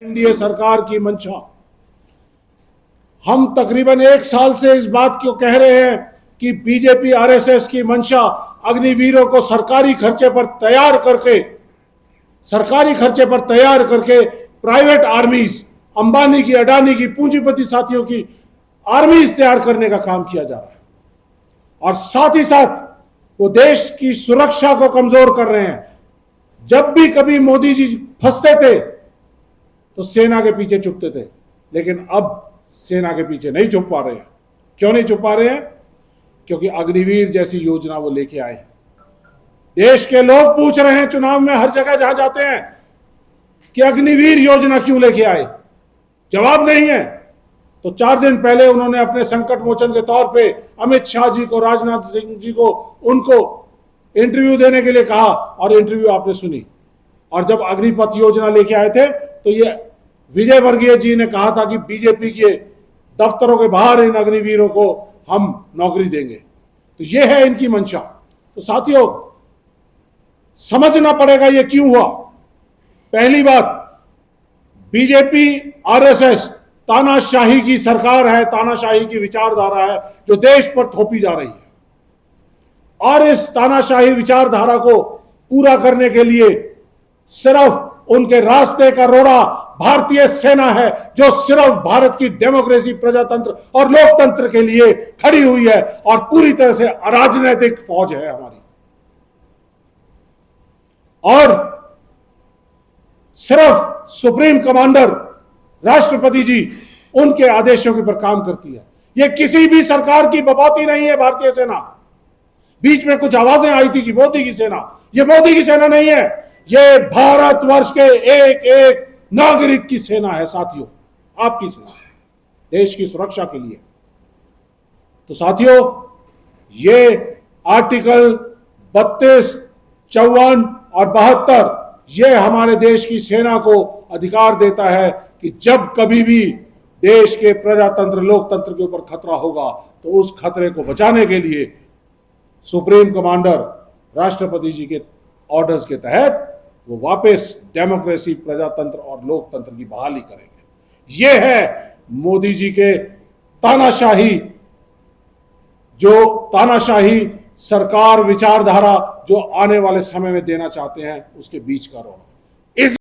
NDA सरकार की मंशा। हम तकरीबन एक साल से इस बात को कह रहे हैं कि बीजेपी आरएसएस की मंशा अग्निवीरों को सरकारी खर्चे पर तैयार करके प्राइवेट आर्मीज, अंबानी की, अडानी की, पूंजीपति साथियों की आर्मीज तैयार करने का काम किया जा रहा है और साथ ही साथ वो देश की सुरक्षा को कमजोर कर रहे हैं। जब भी कभी मोदी जी फंसते थे तो सेना के पीछे छुपते थे, लेकिन अब सेना के पीछे नहीं छुप पा रहे हैं। क्यों नहीं छुप पा रहे हैं? क्योंकि अग्निवीर जैसी योजना वो लेके आए। देश के लोग पूछ रहे हैं चुनाव में हर जगह जहां जाते हैं कि अग्निवीर योजना क्यों लेके आए, जवाब नहीं है। तो 4 दिन पहले उन्होंने अपने संकट मोचन के तौर पे अमित शाह जी को, राजनाथ सिंह जी को, उनको इंटरव्यू देने के लिए कहा और इंटरव्यू आपने सुनी। और जब अग्निपथ योजना लेके आए थे तो ये विजय वर्गीय जी ने कहा था कि बीजेपी के दफ्तरों के बाहर इन अग्निवीरों को हम नौकरी देंगे। तो ये है इनकी मंशा। तो साथियों, समझना पड़ेगा ये क्यों हुआ। पहली बात, बीजेपी आरएसएस तानाशाही की सरकार है, तानाशाही की विचारधारा है जो देश पर थोपी जा रही है और इस तानाशाही विचारधारा को पूरा करने के लिए सिर्फ उनके रास्ते का रोड़ा भारतीय सेना है, जो सिर्फ भारत की डेमोक्रेसी, प्रजातंत्र और लोकतंत्र के लिए खड़ी हुई है और पूरी तरह से अराजनैतिक फौज है हमारी। और सिर्फ सुप्रीम कमांडर राष्ट्रपति जी उनके आदेशों के ऊपर काम करती है। यह किसी भी सरकार की बपौती नहीं है भारतीय सेना। बीच में कुछ आवाजें आई थी कि मोदी की सेना, यह मोदी की सेना नहीं है, यह भारतवर्ष के एक एक नागरिक की सेना है साथियों, आपकी सेना है, देश की सुरक्षा के लिए। तो साथियों, ये आर्टिकल 32, 54 और 72 ये हमारे देश की सेना को अधिकार देता है कि जब कभी भी देश के प्रजातंत्र, लोकतंत्र के ऊपर खतरा होगा तो उस खतरे को बचाने के लिए सुप्रीम कमांडर राष्ट्रपति जी के ऑर्डर्स के तहत वो वापस डेमोक्रेसी, प्रजातंत्र और लोकतंत्र की बहाली करेंगे। ये है मोदी जी के तानाशाही सरकार विचारधारा जो आने वाले समय में देना चाहते हैं, उसके बीच का रोड़ा। इस